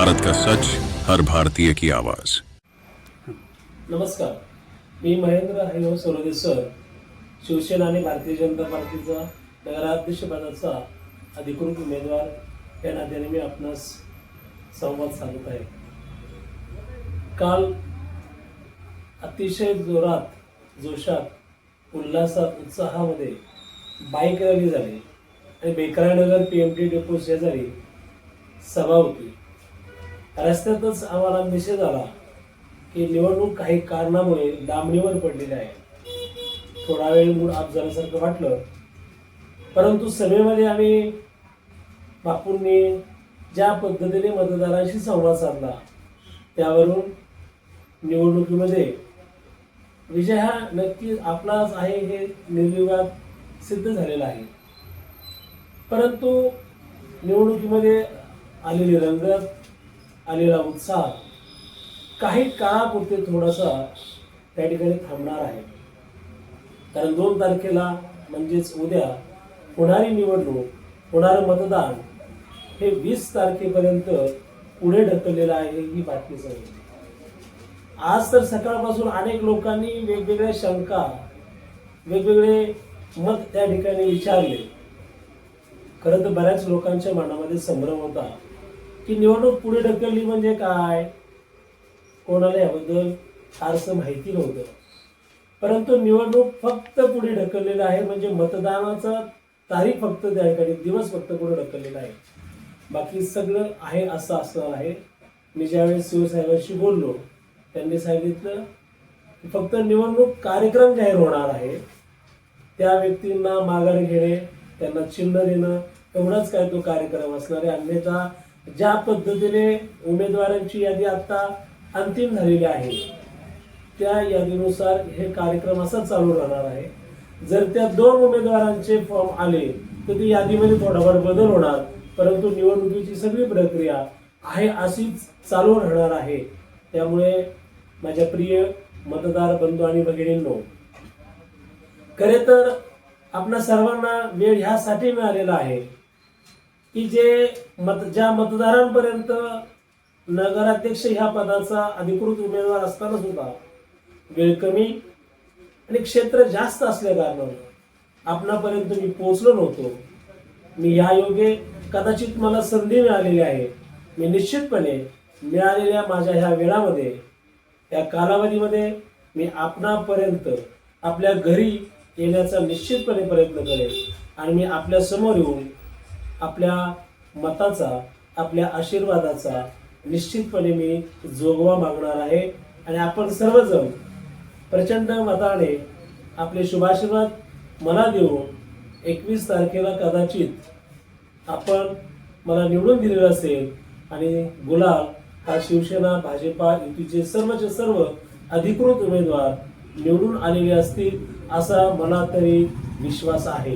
भारत का सच, हर भारतीय की आवाज। नमस्कार, मी महेंद्र हरिभाऊ सोरोदे सर, शिवसेना आणि भारतीय जनता पार्टीचा नगराध्यक्षपदाचा अधिकृत उमेदवार या नात्याने मी आपणास संवाद साधत आहे। काल अतिशय जोरात, जोशात, उल्हासात, उत्साहामध्ये बाईक रॅली झाली आणि बेकरानगर PMT डेपो शेजारी सभा होती। रस्त्यातच आम्हाला निषेध आला की निवडणूक काही कारणामुळे लांबणीवर पडलेली आहे। थोडा वेळ मूड ऑफ झाल्यासारखं वाटलं, परंतु सभेमध्ये आम्ही बापूंनी ज्या पद्धतीने मतदारांशी संवाद साधला त्यावरून निवडणुकीमध्ये विजय हा नक्की आपलाच आहे हे निर्विवाद सिद्ध झालेलं आहे। परंतु निवडणुकीमध्ये आलेली रंगत, आलेला उत्साह काही काळापुरते थोडासा त्या ठिकाणी थांबणार आहे। कारण 2 तारखेला म्हणजेच उद्या होणारी निवडणूक, होणारं मतदान हे 20 तारखेपर्यंत पुढे ढकललेलं आहे ही बातमी समजली। आज तर सकाळपासून अनेक लोकांनी वेगवेगळ्या शंका, वेगवेगळे मत त्या ठिकाणी विचारले। खरं तर बऱ्याच लोकांच्या मनामध्ये संभ्रम होता की निवडणूक पुढे ढकलली म्हणजे काय, कोणाला याबद्दल फारसं माहिती नव्हतं। परंतु निवडणूक फक्त पुढे ढकललेलं आहे म्हणजे मतदानाचा तारीख फक्त त्या ठिकाणी दिवस फक्त पुढे ढकललेला आहे, बाकी सगळं आहे असं आहे। मी ज्यावेळेस शिवसाहेबांशी बोललो त्यांनी सांगितलं की फक्त निवडणूक कार्यक्रम जाहीर होणार आहे, त्या व्यक्तींना माघार घेणे, त्यांना चिन्ह देणं एवढाच काय तो कार्यक्रम असणार आहे। अन्यथा ज्या पद्धतीने उमेदवारांची यादी आता अंतिम झालेली आहे त्या यादीनुसार हे कार्यक्रम असा चालू राहणार आहे। जर त्या 2 उमेदवारांचे फॉर्म आले तर ती यादीमध्ये थोडाफार बदल होणार, परंतु निवडणुकीची सगळी प्रक्रिया आहे अशीच चालू राहणार आहे। त्यामुळे माझ्या प्रिय मतदार बंधू आणि भगिनींनो, खरे तर आपल्या सर्वांना वेळ ह्यासाठी मिळालेला आहे की ज्या मतदारांपर्यंत नगराध्यक्ष ह्या पदाचा अधिकृत उमेदवार असताना सुद्धा वेळ कमी आणि क्षेत्र जास्त असल्या कारणाने आपणापर्यंत मी पोहोचलो नव्हतो। मी या योगे कदाचित मला संधी मिळालेली आहे। मी निश्चितपणे मिळालेल्या माझ्या ह्या वेळामध्ये, या कालावधीमध्ये मी आपणापर्यंत आपल्या घरी येण्याचा निश्चितपणे प्रयत्न करेन आणि मी आपल्या समोर येऊन आपल्या मताचा, आपल्या आशीर्वादाचा निश्चितपणे मी जोगवा मागणार आहे आणि आपण सर्वजण प्रचंड मताने आपले शुभाशीर्वाद मला देऊन 21 तारखेला कदाचित आपण मला निवडून दिलेलं असेल आणि गुलाल हा शिवसेना भाजपा युतीचे सर्वचे सर्व अधिकृत उमेदवार निवडून आलेले असतील असा मला तरी विश्वास आहे।